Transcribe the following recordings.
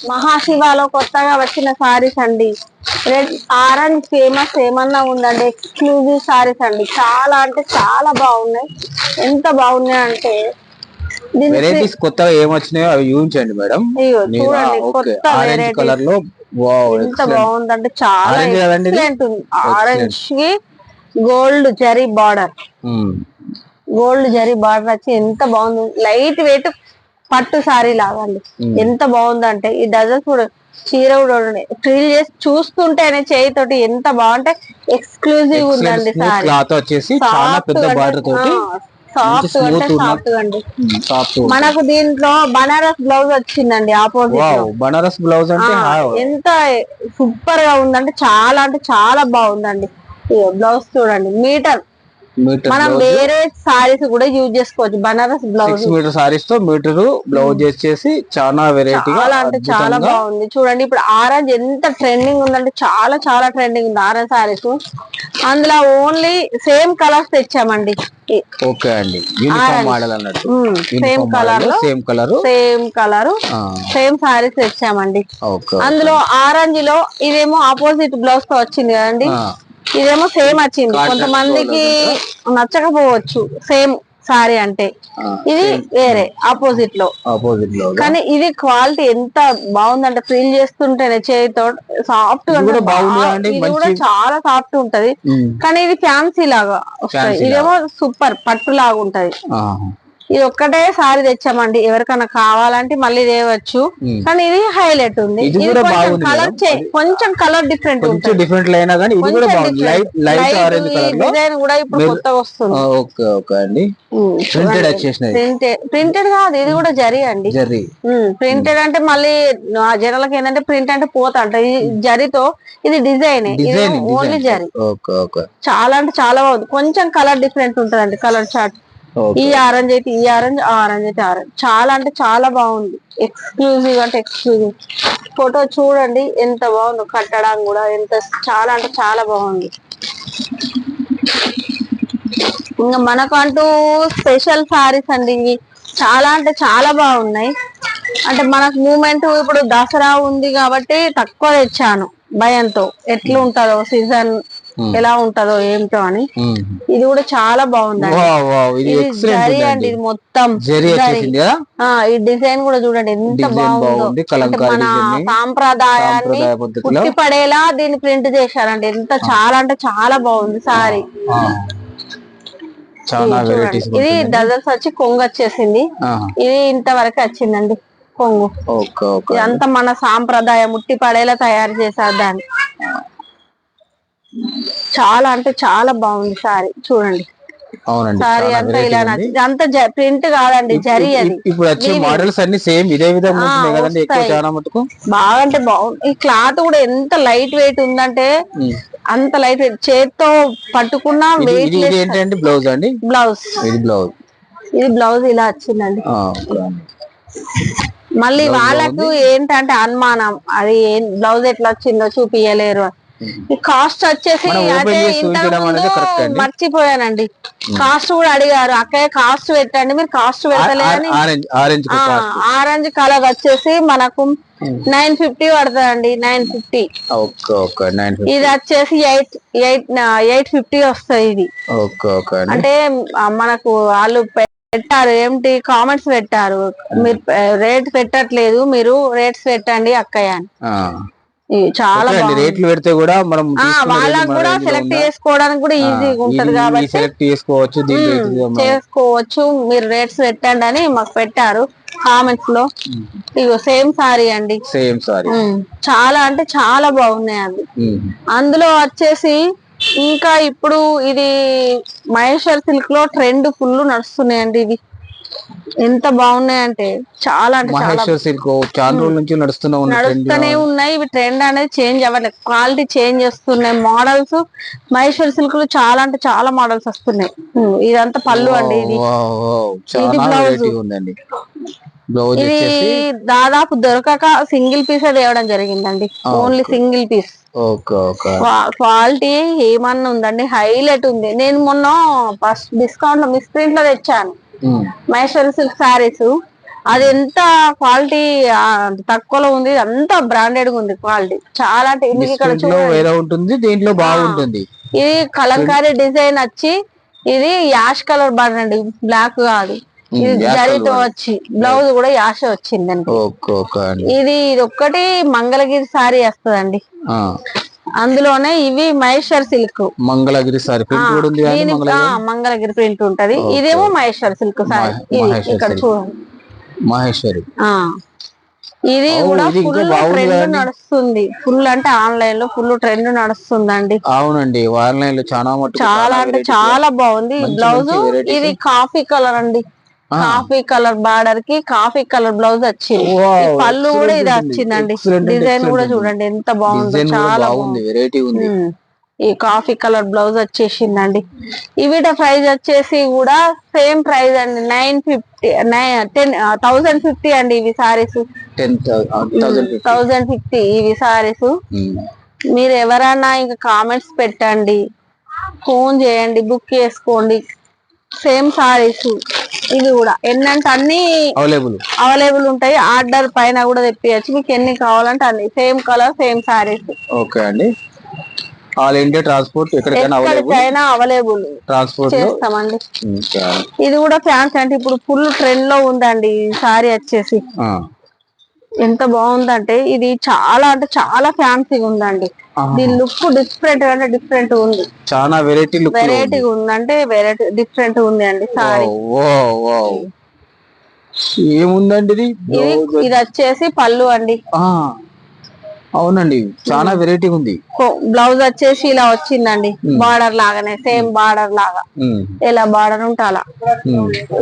మహాశివాలో కొత్తగా వచ్చిన సారీస్ అండి. రెడ్ ఆరెంజ్ ఫేమస్ ఏమన్నా ఉందండి, ఎక్స్క్లూజివ్ సారీస్ అండి. చాలా అంటే చాలా బాగున్నాయి. ఎంత బాగున్నాయి అంటే వెరైటీస్ కొత్తగా ఏమొచ్చినాయో అవి చూపించండి మేడం. చూడండి కొత్త ఆరెంజ్ కలర్ లో ఎంత బాగుందంటే చాలా ఎక్సలెంట్ ఉంది. ఆరెంజ్ కి gold zari border, gold zari border వచ్చి ఎంత బాగుంది. లైట్ వెయిట్ పట్టు సారీ లాగా అండి. ఎంత బాగుందంటే ఈ డజల్స్ కూడా చీర కూడా ట్రిల్ చేసి చూస్తుంటేనే చేయితోటి ఎంత బాగుంటే ఎక్స్క్లూజివ్ ఉందండి సారీ. సాఫ్ట్ అంటే సాఫ్ట్ అండి. మనకు దీంట్లో బనారస్ బ్లౌజ్ వచ్చిందండి ఆపోజిట్. బనారస్ బ్లౌజ్ అంటే ఎంత సూపర్ గా ఉందంటే చాలా అంటే చాలా బాగుందండి. బ్లౌజ్ చూడండి, మీటర్ మనం వేరే సారీస్ కూడా యూజ్ చేసుకోవచ్చు. బనారస్ బ్లౌజ్ మీటర్ సారీస్ తో మీటర్ బ్లౌజ్ చేసి చాలా వెరైటీ, చాలా అంటే చాలా బాగుంది. చూడండి ఇప్పుడు ఆరెంజ్ ఎంత ట్రెండింగ్ ఉందంటే చాలా చాలా ట్రెండింగ్ ఉంది ఆరెంజ్ సారీస్. అందులో ఓన్లీ సేమ్ కలర్స్ తెచ్చామండి. ఓకే అండి, యూనిఫామ్ మోడల్ అన్నట్టు సేమ్ కలర్ లో సేమ్ కలర్ సేమ్ సారీస్ తెచ్చామండి. అందులో ఆరెంజ్ లో ఇదేమో ఆపోజిట్ బ్లౌజ్ తో వచ్చింది కదండి, ఇదేమో సేమ్ వచ్చింది. కొంతమందికి నచ్చకపోవచ్చు సేమ్ సారీ అంటే, ఇది వేరే ఆపోజిట్ లో. కానీ ఇది క్వాలిటీ ఎంత బాగుందంటే ఫ్రీల్ చేస్తుంటేనే చేతితో సాఫ్ట్ గా, ఇది కూడా చాలా సాఫ్ట్ ఉంటది. కానీ ఇది ఫ్యాన్సీ లాగా వస్తుంది, ఇదేమో సూపర్ పట్టు లాగా ఉంటది. ఇది ఒక్కటే సారీ తెచ్చామండి, ఎవరికైనా కావాలంటే మళ్ళీ తేవచ్చు. కానీ ఇది హైలైట్ ఉంది. కొంచెం కలర్ డిఫరెంట్ ఉంటుంది, డిజైన్ కూడా ఇప్పుడు కొత్తగా వస్తుంది. ప్రింటెడ్ కాదు, ఇది కూడా జరీ అండి. ప్రింటెడ్ అంటే మళ్ళీ జనాలకి ఏంటంటే ప్రింట్ అంటే పోతా అంటే జరీతో, ఇది డిజైన్, ఓన్లీ జరీ. చాలా అంటే చాలా బాగుంది. కొంచెం కలర్ డిఫరెంట్ ఉంటదండి, కలర్ చార్ట్. ఈ ఆరెంజ్ అయితే ఈ ఆరెంజ్, ఆరెంజ్ అయితే ఆరెంజ్. చాలా అంటే చాలా బాగుంది, ఎక్స్క్లూజివ్ అంటే ఎక్స్క్లూజివ్. ఫోటో చూడండి ఎంత బాగుందో, కట్టడం కూడా ఎంత చాలా అంటే చాలా బాగుంది. ఇంకా మనకంటూ స్పెషల్ సారీస్ అండి ఇవి, చాలా అంటే చాలా బాగున్నాయి. అంటే మనకు మూమెంట్ ఇప్పుడు దసరా ఉంది కాబట్టి తక్కువ తెచ్చాను భయంతో, ఎట్లా ఉంటుందో సీజన్ ఎలా ఉంటదో ఏమిటో అని. ఇది కూడా చాలా బాగుందండి, ఇది జరీ అండి, ఇది మొత్తం ఈ డిజైన్ కూడా చూడండి ఎంత బాగుందో. మన సాంప్రదాయాన్ని పుట్టి పడేలా దీన్ని ప్రింట్ చేశారండి. ఎంత చాలా అంటే చాలా బాగుంది సారీ. ఇది డజల్స్ వచ్చి కొంగు వచ్చేసింది, ఇది ఇంతవరకు వచ్చిందండి కొంగు. ఇదంతా మన సాంప్రదాయం ముట్టి పడేలా తయారు చేశారు దాన్ని. చాలా అంటే చాలా బాగుంది సారీ చూడండి. సారీ అంతా ఇలా నచ్చింది. అంత ప్రింట్ కాదండి, జరీ. అది ఇప్పుడు వచ్చే మోడల్స్ అన్ని సేమ్ ఇదే విధంగా ఉంటున్నాయి కదండి, ఎక్కువ చాలా మటుకు బాగా అంటే బాగుంది. ఈ క్లాత్ కూడా ఎంత లైట్ వెయిట్ ఉందంటే అంత లైట్ వెయిట్, చేత్తో పట్టుకున్నా వెయిట్. ఏంటంటే బ్లౌజ్ అండి, బ్లౌజ్ ఇది బ్లౌజ్ ఇలా వచ్చిందండి. మళ్ళీ వాళ్ళకు ఏంటంటే అనుమానం, అది బ్లౌజ్ ఎట్లా వచ్చిందో చూపియలేరు. ఈ కాస్ట్ వచ్చేసి అదే మర్చిపోయానండి, కాస్ట్ కూడా అడిగారు. అక్కయ్య కాస్ట్ పెట్టండి, మీరు కాస్ట్ పెట్టలేదని. ఆరెంజ్ కలర్ వచ్చేసి మనకు 950 పడుతుందండి, 950. ఇది వచ్చేసి 850 వస్తుంది. ఇది అంటే మనకు వాళ్ళు పెట్టారు ఏమిటి కామెంట్స్ పెట్టారు, మీరు రేట్ పెట్టట్లేదు, మీరు రేట్స్ పెట్టండి అక్కయ్య అని. చాలా రేట్లు పెడితే కూడా మనం వాళ్ళకి కూడా సెలెక్ట్ చేసుకోవడానికి కూడా ఈజీగా ఉంటది కాబట్టి చేసుకోవచ్చు. మీరు రేట్స్ పెట్టండి అని మాకు పెట్టారు కామెంట్స్ లో. ఇగో సేమ్ సారీ అండి, సేమ్ సారీ. చాలా అంటే చాలా బాగున్నాయి అవి. అందులో వచ్చేసి ఇంకా ఇప్పుడు ఇది మహేశ్వర్ సిల్క్ లో ట్రెండ్ ఫుల్ నడుస్తున్నాయండి. ఇవి ఎంత బాగున్నాయంటే చాలా అంటే నడుస్తూనే ఉన్నాయి. ఇవి ట్రెండ్ అనేది చేంజ్ అవ్వట్లేదు, క్వాలిటీ చేంజ్ వస్తున్నాయి. మోడల్స్ మహేశ్వర్ సిల్క్ లో చాలా అంటే చాలా మోడల్స్ వస్తున్నాయి. ఇదంతా పళ్ళు అండి, ఇది బ్లౌజ్. ఇది దాదాపు దొరకక సింగిల్ పీస్ తేవడం జరిగిందండి, ఓన్లీ సింగిల్ పీస్. క్వాలిటీ ఏమన్నా ఉందండి, హైలైట్ ఉంది. నేను మొన్న ఫస్ట్ డిస్కౌంట్ లో మిస్ ప్రింట్ లో తెచ్చాను మహేశ్వరి సిల్క్ సారీస్. అది ఎంత క్వాలిటీ తక్కువలో ఉంది, అంత బ్రాండెడ్ గా ఉంది క్వాలిటీ చాలా. అంటే ఇది ఇక్కడ వేరే ఉంటుంది, దీంట్లో బాగుంటుంది. ఇది కలంకారీ డిజైన్ వచ్చి ఇది యాష్ కలర్ బార్డర్ అండి, బ్లాక్ కాదు. ఇది జరీతో వచ్చి బ్లౌజ్ కూడా యాష వచ్చిందండి. ఇది ఒక్కటి మంగళగిరి సారీ వస్తుందండి. అందులోనే ఇవి Maheshwar silk Mangalagiri sorry print కూడా ఉంది. మంగళగిరి ప్రింట్ ఉంటది. ఇదేమో మహేశ్వర్ సిల్క్ సారీ. ఇక్కడ చూడండి మహేశ్వరి. ఇది కూడా ఫుల్ ట్రెండ్ నడుస్తుంది. ఫుల్ అంటే ఆన్లైన్ లో ఫుల్ ట్రెండ్ నడుస్తుందండి. అవునండి, ఆన్లైన్ లో చాలా అంటే చాలా బాగుంది. బ్లౌజ్ ఇది కాఫీ కలర్ అండి, కాఫీ కలర్ బార్డర్ కి కాఫీ కలర్ బ్లౌజ్ వచ్చింది. పళ్ళు కూడా ఇది వచ్చిందండి. డిజైన్ కూడా చూడండి ఎంత బాగుంది, చాలా బాగుంది, వెరైటీ ఉంది. ఈ కాఫీ కలర్ బ్లౌజ్ వచ్చేసిందండి. వీటి ప్రైస్ వచ్చేసి కూడా సేమ్ ప్రైస్ అండి, 1050 అండి. ఇవి సారీస్ 1050 ఇవి సారీస్. మీరు ఎవరైనా ఇంకా కామెంట్స్ పెట్టండి, ఫోన్ చేయండి, బుక్ చేసుకోండి. సేమ్ సారీస్ ఇది కూడా ఎన్నంటే అన్ని అవైలబుల్ ఉంటాయి. ఆర్డర్ పైన కూడా తెప్పియచ్చు, మీకు ఎన్ని కావాలంటే అన్ని. Same colour same saris. Okay అండి, ఆల్ ఇండియా ట్రాన్స్పోర్ట్ ఎక్కడికైనా అవైలబుల్ ట్రాన్స్పోర్ట్ చేస్తామండి. ఇది కూడా ఫ్యాన్సీ అంటే ఇప్పుడు ఫుల్ ట్రెండ్ లో ఉందండి ఈ సారీ వచ్చేసి. ఎంత బాగుందంటే ఇది చాలా అంటే చాలా ఫ్యాన్సీగా ఉందండి. దీని లుక్ డిఫరెంట్ అంటే డిఫరెంట్ ఉంది, చాలా వెరైటీ ఉందంటే వెరైటీ డిఫరెంట్ ఉంది అండి సారీ. ఏముందండి ఇది వచ్చేసి పళ్ళు అండి. అవునండి, చాలా వెరైటీ ఉంది. బ్లౌజ్ వచ్చేసి ఇలా వచ్చిందండి, బార్డర్ లాగానే సేమ్ బార్డర్ లాగా ఎలా బార్డర్ ఉంటే అలా.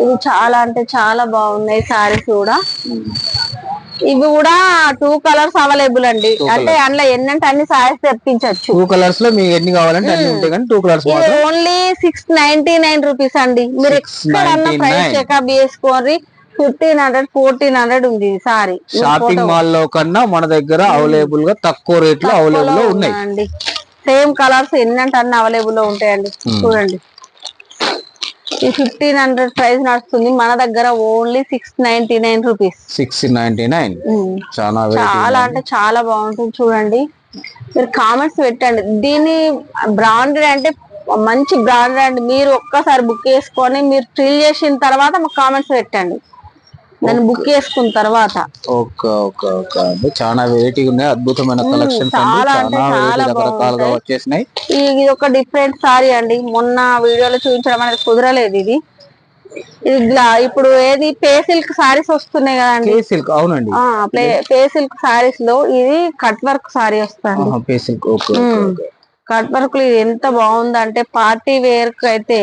ఇది చాలా అంటే చాలా బాగున్నాయి సారీస్ కూడా. ఇవి కూడా 2 కలర్స్ అవైలబుల్ అండి. అంటే అందులో ఎన్నంటే అన్ని సారీస్ తెప్పించవచ్చు. 2 కలర్స్ లో మీకు ఎన్ని కావాలంటే అన్ని ఉంటాయి, కానీ 2 కలర్స్ ఓన్లీ 699 రూపీస్ అండి. మీరు ఎక్కడన్నా ప్రైస్ చెకప్ చేసుకోండి. 1500 1400 ఉంది సారీ. షాపింగ్ మాల్ లో కన్నా మన దగ్గర అవైలబుల్ గా తక్కువ రేట్ లో అవైలబుల్ లో ఉన్నాయి. సేమ్ కలర్స్ ఎన్నంటే అన్ని అవైలబుల్ లో ఉంటాయండి. చూడండి, ఈ 1500 ప్రైస్ నడుస్తుంది, మన దగ్గర ఓన్లీ 699 రూపీస్. 699 చాలా అంటే చాలా బాగుంటుంది. చూడండి, మీరు కామెంట్స్ పెట్టండి. దీని బ్రాండెడ్ అంటే మంచి బ్రాండెడ్ అండి. మీరు ఒక్కసారి బుక్ చేసుకొని మీరు ఫిల్ చేసిన తర్వాత మాకు కామెంట్స్ పెట్టండి, దాన్ని బుక్ చేసుకున్న తర్వాత. చాలా వెరైటీ ఉన్నాయి, అద్భుతమైన కలెక్షన్స్ రకరకాలుగా వచ్చేసినాయి. ఇది ఒక డిఫరెంట్ సారీ అండి, మొన్న వీడియోలో చూపించడం అనేది కుదరలేదు. ఇది ఇప్పుడు ఏది పే సిల్క్ సారీస్ వస్తున్నాయి కదండి. అవునండి, పే సిల్క్ సారీస్ లో ఇది కట్ వర్క్ సారీ వస్తుంది. కట్ వర్క్ ఇది ఎంత బాగుందంటే పార్టీ వేర్ కు అయితే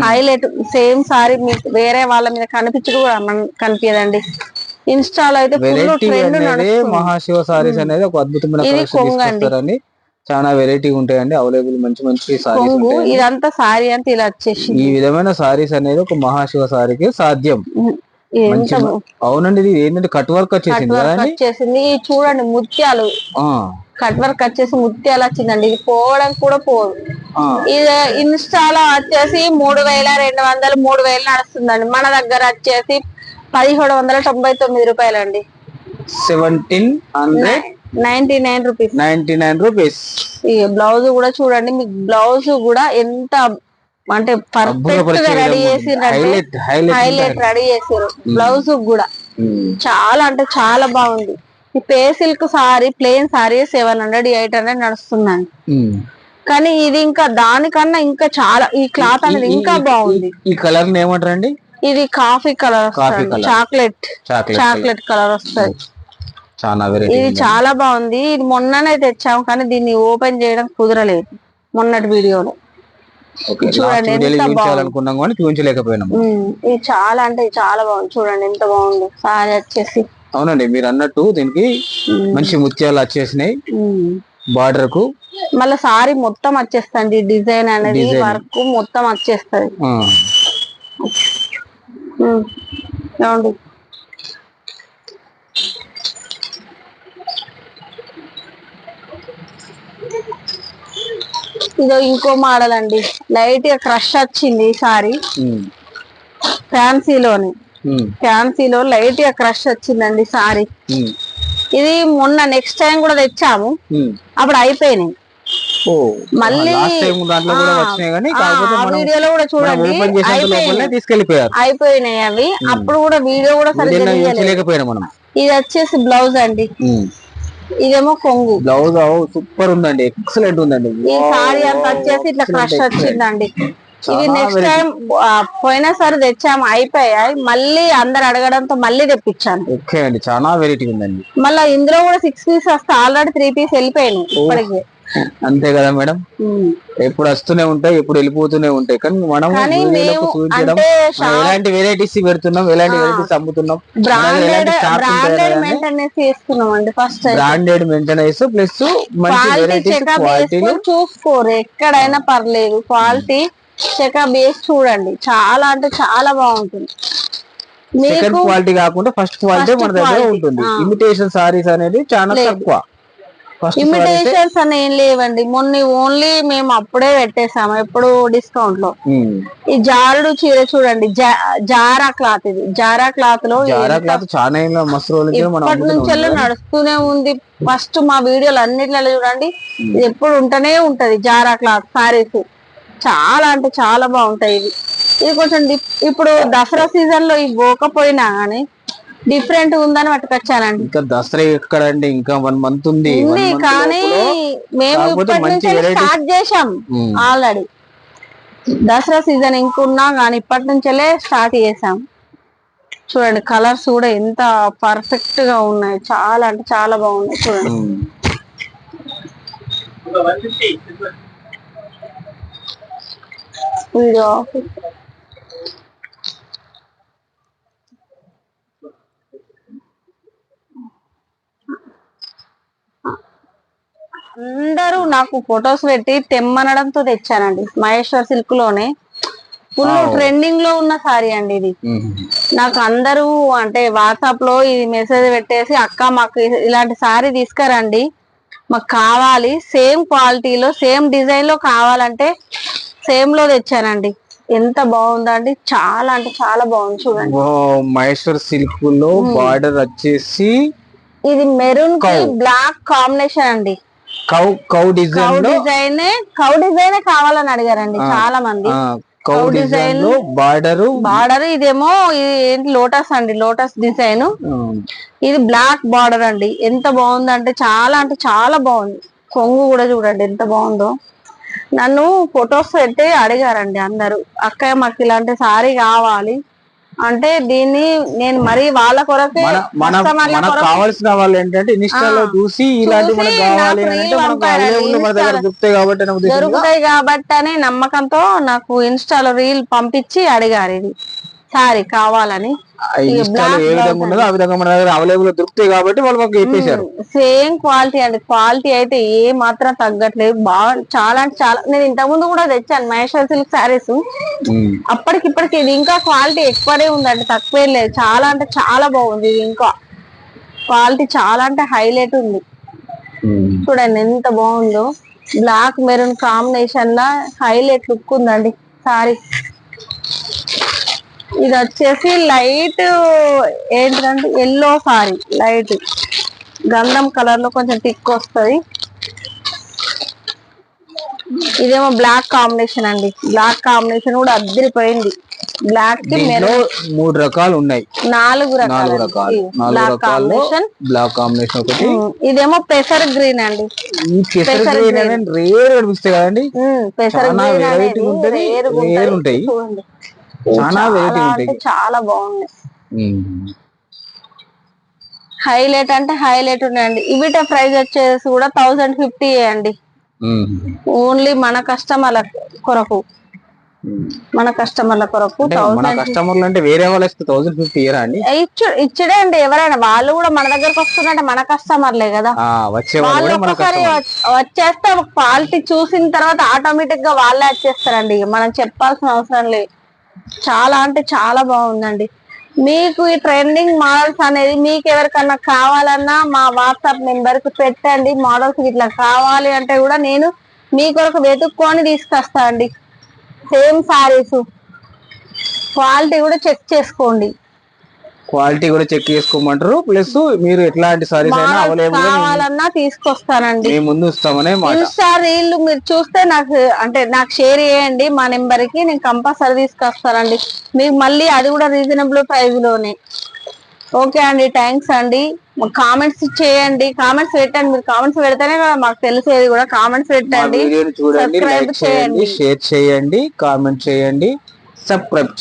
హైలైట్. సేమ్ సారీ మీకు వేరే వాళ్ళ మీద కనిపించదు కూడా కనిపించదండి. ఇన్స్టాలో అయితే ఫుల్ ట్రెండ్ నడుస్తుంది. మహాశివ సారీస్ అనేది ఒక అద్భుతమైన కలెక్షన్, చాలా వెరైటీ ఉంటాయండి. అవైలబుల్ మంచి మంచి సారీస్. ఇదంతా సారీ అంతా ఇలా వచ్చేసి ఈ విధమైన సారీస్ అనేది ఒక మహాశివ సారీకి సాధ్యం. అవునండి, ఇది ఏంటంటే కట్ వర్క్ వచ్చేసింది. చూడండి, ముత్యాలు కట్ వర్క్ వచ్చేసి ముత్యాలు వచ్చిందండి. ఇది పోవడానికి కూడా పోదు. ఇది ఇన్స్టాలో వచ్చేసి 3200 3000 నడుస్తుందండి. మన దగ్గర వచ్చేసి 1799 రూపాయలండి. 1799 రూపీస్. 99 రూపీస్. ఈ బ్లౌజ్ కూడా చూడండి, మీకు బ్లౌజ్ కూడా ఎంత అంటే పర్ఫెక్ట్ గా రెడీ చేసిండ్రంటే హైలైట్ రెడీ చేసారు బ్లౌజ్ కూడా. చాలా అంటే చాలా బాగుంది. ఈ pay silk sorry plain sorry 700 800 నడుస్తుందండి. కానీ ఇది ఇంకా దానికన్నా ఇంకా చాలా ఈ క్లాత్ అనేది ఇంకా బాగుంది. ఈ కలర్ ఏమంటారండి? ఇది కాఫీ కలర్, చాక్లెట్ కలర్ వస్తుంది. ఇది చాలా బాగుంది. ఇది మొన్ననే తెచ్చాము, కానీ దీన్ని ఓపెన్ చేయడం కుదరలేదు మొన్నటి వీడియోలో. చూడండి ఎంత బాగుంది. ఇది చాలా అంటే చాలా బాగుంది. చూడండి ఎంత బాగుంది సారీ వచ్చేసి. అవునండి, మీరు అన్నట్టు దీనికి మంచి ముత్యాలు వచ్చేసినాయి బార్డర్ కు. మళ్ళీ సారీ మొత్తం వచ్చేస్తుంది, డిజైన్ అనేది వర్క్ మొత్తం వచ్చేస్తుంది. ఇదో ఇంకో మోడల్ అండి, లైట్ గా క్రష్ వచ్చింది సారీ ఫ్యాన్సీలోని. ఫ్యాన్సీలో లైట్ గా క్రష్ వచ్చిందండి సారీ. ఇది మొన్న నెక్స్ట్ టైం కూడా తెచ్చాము, అప్పుడు అయిపోయినాయి. మళ్ళీ వీడియోలో కూడా చూడండి అయిపోయినాయి అవి. అప్పుడు కూడా వీడియో కూడా సరిగ్గా ఇది వచ్చేసి బ్లౌజ్ అండి, ఇదేమో కొంగు. బ్లౌజ్ సూపర్ ఉందండి, ఎక్సలెంట్ ఉందండి. ఈ సారీ అంతా వచ్చేసి ఇట్లా క్రష్ వచ్చిందండి. ఇది నెక్స్ట్ టైం పోయినసారి తెచ్చాము అయిపోయాయి, మళ్ళీ అందరు అడగడంతో మళ్ళీ తెప్పించాను. ఓకే అండి, చాలా వెరైటీ ఉందండి. మళ్ళీ ఇందులో కూడా 6 పీస్ వస్తే ఆల్రెడీ 3 పీస్ వెళ్ళిపోయినాయి ఇప్పటికి. అంతే కదా మేడం, ఎప్పుడు వస్తూనే ఉంటాయి, ఎప్పుడు వెళ్ళిపోతూనే ఉంటాయి. కానీ మనం ఎలాంటి వెరైటీస్ పెడుతున్నాం, ఎలాంటి వెరైటీస్ అమ్ముతున్నాం, బ్రాండెడ్ మెయింటెనెన్స్ చేస్తున్నాం అండి. ఫస్ట్ బ్రాండెడ్ మెయింటెనెన్స్ ప్లస్ మంచి వెరైటీస్, క్వాలిటీలు చూసుకోరు ఎక్కడైనా పర్లేదు. క్వాలిటీ చెకప్ చేసి చూడండి, చాలా అంటే చాలా బాగుంటుంది. సెకండ్ క్వాలిటీ కాకుండా ఫస్ట్ క్వాలిటీ మన దగ్గర ఉంటుంది. ఇమిటేషన్ సారీస్ అనేది చాలా తక్కువ. ఇమిటేషన్స్ అని ఏం లేవండి, మొన్న ఓన్లీ మేము అప్పుడే పెట్టేసాము ఎప్పుడు డిస్కౌంట్ లో. ఈ జారుడు చీర చూడండి, జారా క్లాత్. ఇది జారా క్లాత్ లో ఇప్పటి నుంచి నడుస్తూనే ఉంది. ఫస్ట్ మా వీడియోలు అన్నిట్లలో చూడండి, ఇది ఎప్పుడు ఉంటూనే ఉంటది. జారా క్లాత్ సారీస్ చాలా అంటే చాలా బాగుంటాయి. ఇది కొంచెం ఇప్పుడు దసరా సీజన్ లో ఇవి పోకపోయినా గానీ డిఫరెంట్ ఉందని పట్టుకొచ్చానండి. ఇంకా దసరా ఎక్కడండి, ఇంకా 1 మంత్ ఉంది. కానీ మేము ఇప్పటి నుంచి స్టార్ట్ చేసాం ఆల్రెడీ. దసరా సీజన్ ఇంకున్నా కానీ ఇప్పటి నుంచే స్టార్ట్ చేసాం. చూడండి కలర్స్ కూడా ఎంత పర్ఫెక్ట్ గా ఉన్నాయి, చాలా అంటే చాలా బాగున్నాయి. చూడండి వీడియో అందరూ నాకు ఫొటోస్ పెట్టి తెమ్మనడంతో తెచ్చానండి. మహేశ్వర్ సిల్క్ లోనే ఫుల్ ట్రెండింగ్ లో ఉన్న సారీ అండి ఇది. నాకు అందరూ అంటే వాట్సాప్ లో ఇది మెసేజ్ పెట్టేసి, అక్క మాకు ఇలాంటి సారీ తీసుకురండి, మాకు కావాలి, సేమ్ క్వాలిటీలో సేమ్ డిజైన్ లో కావాలంటే సేమ్ లో తెచ్చానండి. ఎంత బాగుందండి, చాలా అంటే చాలా బాగుంది. చూడండి మహేశ్వర్ సిల్క్ లో బార్డర్ వచ్చేసి ఇది మెరూన్ కి బ్లాక్ కాంబినేషన్ అండి. కౌ డిజైన్ కావాలని అడిగారండి చాలా మంది. కౌ డిజైన్ లో బార్డర్ ఇదేమో ఏంటి లోటస్ అండి, లోటస్ డిజైన్. ఇది బ్లాక్ బార్డర్ అండి. ఎంత బాగుందంటే చాలా బాగుంది. కొంగు కూడా చూడండి ఎంత బాగుందో. నన్ను ఫొటోస్ పెట్టి అడిగారండి అందరూ, అక్కయ్య మాకు ఇలాంటి సారీ కావాలి అంటే దీన్ని నేను మరి వాళ్ళ కొరకే కావాల్సిన వాళ్ళు ఏంటంటే ఇన్స్టాలో చూసి ఇలాంటి దొరుకుతాయి కాబట్టి అని నమ్మకంతో నాకు ఇన్స్టాలో రీల్ పంపించి అడిగారు ఇది సారీ కావాలని. దొరుకుతాయి కాబట్టి వాళ్ళు మాకు చెప్పేశారు. సేమ్ క్వాలిటీ అండి, క్వాలిటీ అయితే ఏ మాత్రం తగ్గట్లేదు. బాగా చాలా అంటే చాలా. నేను ఇంతకు ముందు కూడా తెచ్చాను మహేశ్వర్ సిల్క్ శారీస్, అప్పటికిప్పటికి ఇది ఇంకా క్వాలిటీ ఎక్కువనే ఉందండి, తక్కువే లేదు. చాలా అంటే చాలా బాగుంది. ఇది ఇంకా క్వాలిటీ చాలా అంటే హైలైట్ ఉంది. చూడండి ఎంత బాగుందో, బ్లాక్ మెరూన్ కాంబినేషన్ లా హైలైట్ లుక్ ఉందండి సారీ. ఇది వచ్చేసి లైట్ ఏంటంటే ఎల్లో సారీ, లైట్ గంధం కలర్ లో కొంచెం టిక్ వస్తుంది. ఇదేమో బ్లాక్ కాంబినేషన్ అండి, బ్లాక్ కాంబినేషన్ కూడా అద్దరిపోయింది. బ్లాక్ కి మెరూన్ 3 రకాలు ఉన్నాయి, 4 రకాలు బ్లాక్ కాంబినేషన్. బ్లాక్ కాంబినేషన్ ఒకటి. ఇదేమో పెసర్ గ్రీన్ అండి. పెసర్ గ్రీన్ రేర్ కనిపిస్తాయి కదండి, పెసర్ గ్రీన్ రేర్ ఉంటాయి, చాలా వెరైటీ ఉంటాయి, చాలా బాగున్నాయి. హైలైట్ అంటే హైలైట్ ఉన్నాయండి. ఇవిట ప్రైస్ వచ్చేసి కూడా 1050 అండి, ఓన్లీ మన కస్టమర్ల కొరకు. మన కస్టమర్ల కొరకు కస్టమర్లు అంటే వేరే వాళ్ళు 1050 అండి ఇచ్చడే అండి. ఎవరైనా వాళ్ళు కూడా మన దగ్గరకు వస్తున్నట్టే మన కస్టమర్లే కదా, వాళ్ళు ఒక్కసారి వచ్చేస్తే క్వాలిటీ చూసిన తర్వాత ఆటోమేటిక్ గా వాళ్ళే వచ్చేస్తారండి, మనం చెప్పాల్సిన అవసరం లేదు. చాలా అంటే చాలా బాగుందండి. మీకు ఈ ట్రెండింగ్ మోడల్స్ అనేది మీకు ఎవరికన్నా కావాలన్నా మా వాట్సాప్ నెంబర్ కి పెట్టండి. మోడల్స్ ఇట్లా కావాలి అంటే కూడా నేను మీ కొరకు వెతుక్కొని తీసుకొస్తా అండి. సేమ్ సారీస్ క్వాలిటీ కూడా చెక్ చేసుకోండి. క్వాలిటీ కూడా చెక్ చేసుకోమంటారు. ప్లస్ మీరు ఎట్లాంటి సారీస్ అయినా అవైలబుల్ కావాలన్నా తీసుకొస్తానండి, మీ ముందు ఇస్తామనే మాట. ఇన్స్టా రీల్ మీరు చూస్తే నాకు షేర్ చేయండి మా నెంబర్ కి, నేను కంపల్సరీ తీసుకొస్తానండి మీకు. మళ్ళీ అది కూడా రీజనబుల్ ప్రైస్ లోనే. ఓకే అండి, థ్యాంక్స్ అండి. కామెంట్స్ చేయండి, కామెంట్స్ పెట్టండి. మీరు కామెంట్స్ పెడితేనే కదా మాకు తెలిసేది కూడా. కామెంట్స్ పెట్టండి, చూడండి, లైక్ చేయండి, షేర్ చేయండి, కామెంట్ చేయండి, సబ్స్క్రైబ్